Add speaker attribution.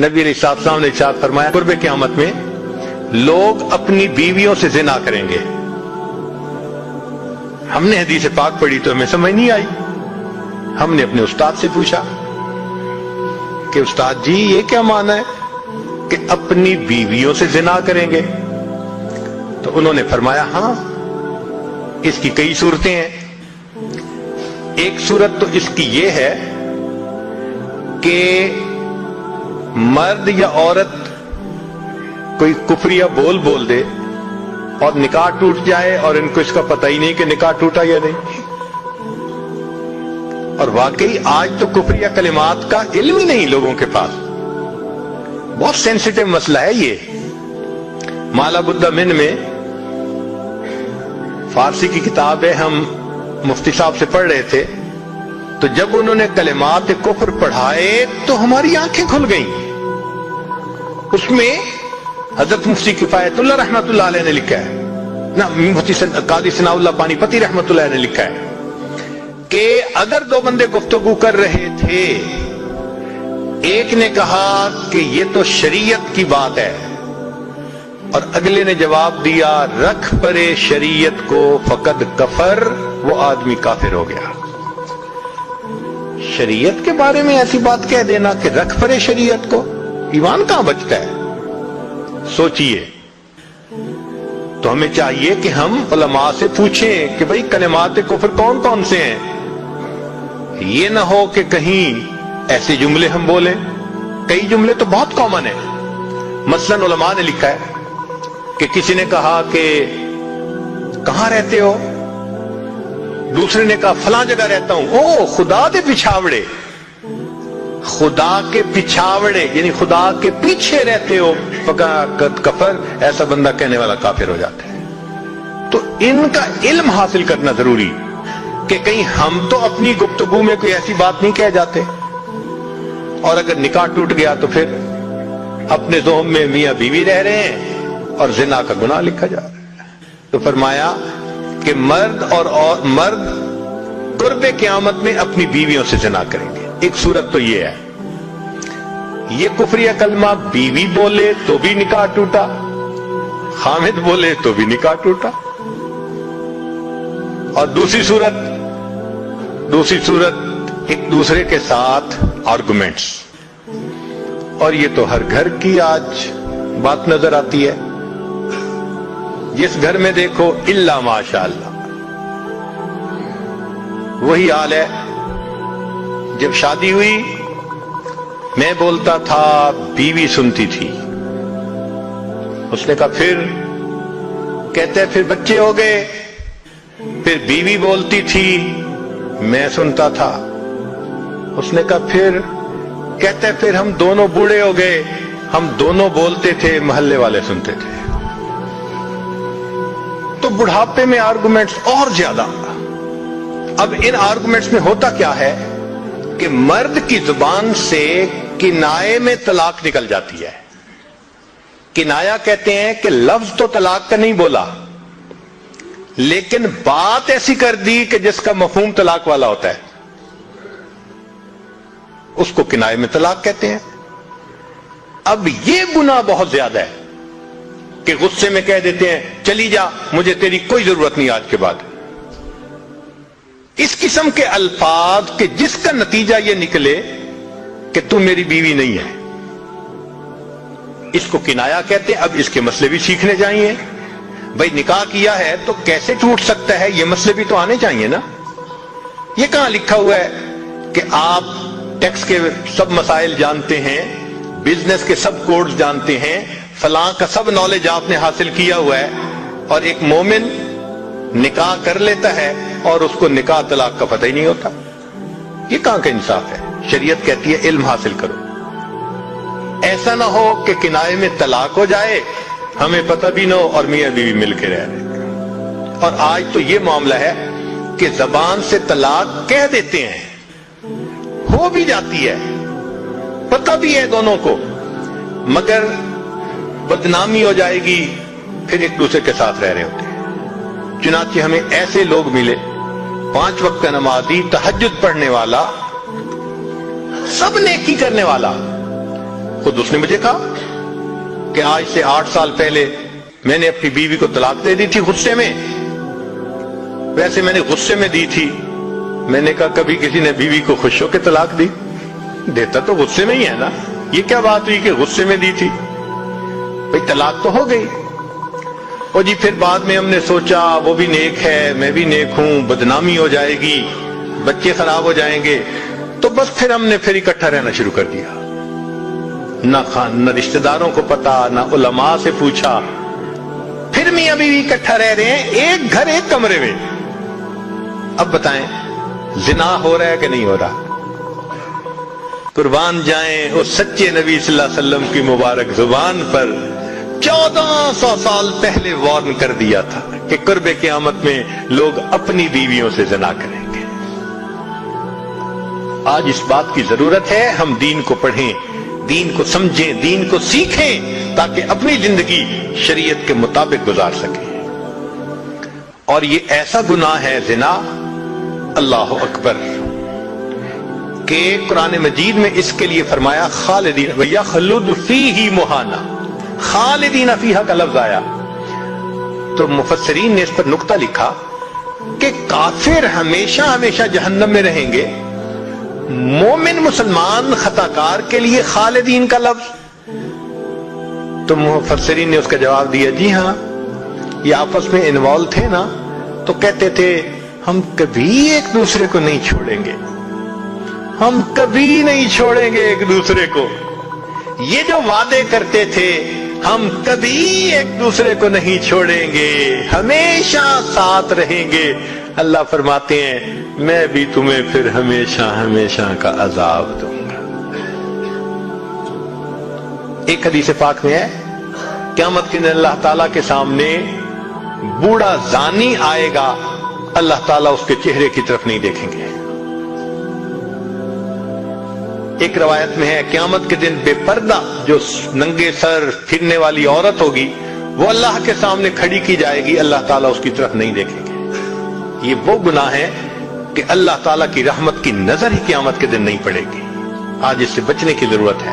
Speaker 1: نبی علیہ السلام نے ارشاد فرمایا قرب قیامت میں لوگ اپنی بیویوں سے زنا کریں گے. ہم نے حدیث پاک پڑھی تو ہمیں سمجھ نہیں آئی. ہم نے اپنے استاد سے پوچھا کہ استاد جی یہ کیا معنی ہے کہ اپنی بیویوں سے زنا کریں گے؟ تو انہوں نے فرمایا ہاں اس کی کئی صورتیں ہیں. ایک صورت تو اس کی یہ ہے کہ مرد یا عورت کوئی کفریہ بول دے اور نکاح ٹوٹ جائے اور ان کو اس کا پتہ ہی نہیں کہ نکاح ٹوٹا یا نہیں. اور واقعی آج تو کفریہ کلمات کا علم ہی نہیں لوگوں کے پاس. بہت سینسیٹیو مسئلہ ہے یہ. مالا بدہ من میں فارسی کی کتاب ہے, ہم مفتی صاحب سے پڑھ رہے تھے تو جب انہوں نے کلمات کفر پڑھائے تو ہماری آنکھیں کھل گئیں. اس میں حضرت مفتی کفایت اللہ رحمۃ اللہ علیہ نے لکھا ہے, نہ مفتی قاضی ثناء اللہ پانی پتی رحمۃ اللہ علیہ نے لکھا ہے کہ اگر دو بندے گفتگو کر رہے تھے, ایک نے کہا کہ یہ تو شریعت کی بات ہے اور اگلے نے جواب دیا رکھ پرے شریعت کو فقد کفر, وہ آدمی کافر ہو گیا. شریعت کے بارے میں ایسی بات کہہ دینا کہ رکھ پرے شریعت کو, ایمان کہاں بچتا ہے؟ سوچئے. تو ہمیں چاہیے کہ ہم علماء سے پوچھیں کہ بھئی کلمات کفر کون کون سے ہیں. یہ نہ ہو کہ کہیں ایسے جملے ہم بولیں. کئی جملے تو بہت کامن ہیں. مثلا علماء نے لکھا ہے کہ کسی نے کہا کہ کہاں رہتے ہو؟ دوسرے نے کہا فلاں جگہ رہتا ہوں. او خدا دے پچھاوڑے, خدا کے پچھاوڑے یعنی خدا کے پیچھے رہتے ہو, فقط کفر. ایسا بندہ کہنے والا کافر ہو جاتا ہے. تو ان کا علم حاصل کرنا ضروری کہ کہیں ہم تو اپنی گفتگو میں کوئی ایسی بات نہیں کہہ جاتے, اور اگر نکاح ٹوٹ گیا تو پھر اپنے ذہن میں میاں بیوی رہ رہے ہیں اور زنا کا گناہ لکھا جا رہا ہے. تو فرمایا کہ مرد قرب قیامت میں اپنی بیویوں سے زنا کریں گے. ایک صورت تو یہ ہے, یہ کفریہ کلمہ بیوی بولے تو بھی نکاح ٹوٹا, خامد بولے تو بھی نکاح ٹوٹا. اور دوسری صورت ایک دوسرے کے ساتھ آرگومنٹس, اور یہ تو ہر گھر کی آج بات نظر آتی ہے. جس گھر میں دیکھو الا ماشاء اللہ وہی حال ہے. جب شادی ہوئی میں بولتا تھا, بیوی سنتی تھی. اس نے کہا پھر, کہتے پھر بچے ہو گئے, پھر بیوی بولتی تھی میں سنتا تھا. اس نے کہا پھر, کہتے پھر ہم دونوں بوڑھے ہو گئے, ہم دونوں بولتے تھے محلے والے سنتے تھے. تو بڑھاپے میں آرگومنٹس اور زیادہ. اب ان آرگومنٹس میں ہوتا کیا ہے کہ مرد کی زبان سے کنائے میں طلاق نکل جاتی ہے. کنایا کہتے ہیں کہ لفظ تو طلاق کا نہیں بولا لیکن بات ایسی کر دی کہ جس کا مفہوم طلاق والا ہوتا ہے, اس کو کنائے میں طلاق کہتے ہیں. اب یہ گناہ بہت زیادہ ہے کہ غصے میں کہہ دیتے ہیں چلی جا, مجھے تیری کوئی ضرورت نہیں آج کے بعد. اس قسم کے الفاظ کہ جس کا نتیجہ یہ نکلے کہ تم میری بیوی نہیں ہے, اس کو کنایا کہتے ہیں. اب اس کے مسئلے بھی سیکھنے چاہیے. بھائی نکاح کیا ہے تو کیسے ٹوٹ سکتا ہے, یہ مسئلے بھی تو آنے چاہیے نا. یہ کہاں لکھا ہوا ہے کہ آپ ٹیکس کے سب مسائل جانتے ہیں, بزنس کے سب کوڈز جانتے ہیں, فلاں کا سب نالج آپ نے حاصل کیا ہوا ہے, اور ایک مومن نکاح کر لیتا ہے اور اس کو نکاح طلاق کا پتہ ہی نہیں ہوتا. یہ کہاں کا انصاف ہے؟ شریعت کہتی ہے علم حاصل کرو. ایسا نہ ہو کہ کنائے میں طلاق ہو جائے, ہمیں پتہ بھی نہ ہو اور میاں بیوی مل کے رہ رہے. اور آج تو یہ معاملہ ہے کہ زبان سے طلاق کہہ دیتے ہیں, ہو بھی جاتی ہے, پتہ بھی ہے دونوں کو, مگر بدنامی ہو جائے گی, پھر ایک دوسرے کے ساتھ رہ رہے ہوتے ہیں. چنانچہ ہمیں ایسے لوگ ملے 5 وقت کا نمازی, تہجد پڑھنے والا, سب نیکی کرنے والا, خود اس نے مجھے کہا کہ آج سے 8 سال پہلے میں نے اپنی بیوی کو طلاق دے دی تھی غصے میں. ویسے میں نے غصے میں دی تھی. میں نے کہا کبھی کسی نے بیوی کو خوش ہو کے طلاق دی؟ دیتا تو غصے میں ہی ہے نا. یہ کیا بات ہوئی کہ غصے میں دی تھی؟ بھئی طلاق تو ہو گئی. اور جی پھر بعد میں ہم نے سوچا وہ بھی نیک ہے میں بھی نیک ہوں, بدنامی ہو جائے گی, بچے خراب ہو جائیں گے, تو بس پھر ہم نے پھر اکٹھا رہنا شروع کر دیا. نہ رشتہ داروں کو پتا, نہ علماء سے پوچھا. پھر میاں بیوی اکٹھا رہ رہے ہیں, ایک گھر ایک کمرے میں. اب بتائیں زنا ہو رہا ہے کہ نہیں ہو رہا؟ قربان جائیں اس سچے نبی صلی اللہ علیہ وسلم کی مبارک زبان پر 1400 سال پہلے وارن کر دیا تھا کہ قرب قیامت میں لوگ اپنی بیویوں سے زنا کریں گے. آج اس بات کی ضرورت ہے ہم دین کو پڑھیں, دین کو سمجھیں, دین کو سیکھیں تاکہ اپنی زندگی شریعت کے مطابق گزار سکیں. اور یہ ایسا گناہ ہے زنا, اللہ اکبر, کہ قرآن مجید میں اس کے لیے فرمایا خالدین وَيَخْلُدُ فِيهِ مُحَانَا. خالدین فیہا کا لفظ آیا تو مفسرین نے اس پر نقطہ لکھا کہ کافر ہمیشہ ہمیشہ جہنم میں رہیں گے, مومن مسلمان خطاکار کے لیے خالدین کا لفظ. تو مفسرین نے اس کا جواب دیا جی ہاں, یہ آپس میں انوالو تھے نا, تو کہتے تھے ہم کبھی ایک دوسرے کو نہیں چھوڑیں گے, ہم کبھی نہیں چھوڑیں گے ایک دوسرے کو. یہ جو وعدے کرتے تھے ہم کبھی ایک دوسرے کو نہیں چھوڑیں گے, ہمیشہ ساتھ رہیں گے, اللہ فرماتے ہیں میں بھی تمہیں پھر ہمیشہ ہمیشہ کا عذاب دوں گا. ایک حدیث پاک میں ہے قیامت کے دن اللہ تعالیٰ کے سامنے بوڑھا زانی آئے گا, اللہ تعالیٰ اس کے چہرے کی طرف نہیں دیکھیں گے. ایک روایت میں ہے قیامت کے دن بے پردہ جو ننگے سر پھرنے والی عورت ہوگی وہ اللہ کے سامنے کھڑی کی جائے گی, اللہ تعالیٰ اس کی طرف نہیں دیکھیں گے. یہ وہ گناہ ہے کہ اللہ تعالیٰ کی رحمت کی نظر ہی قیامت کے دن نہیں پڑے گی. آج اس سے بچنے کی ضرورت ہے.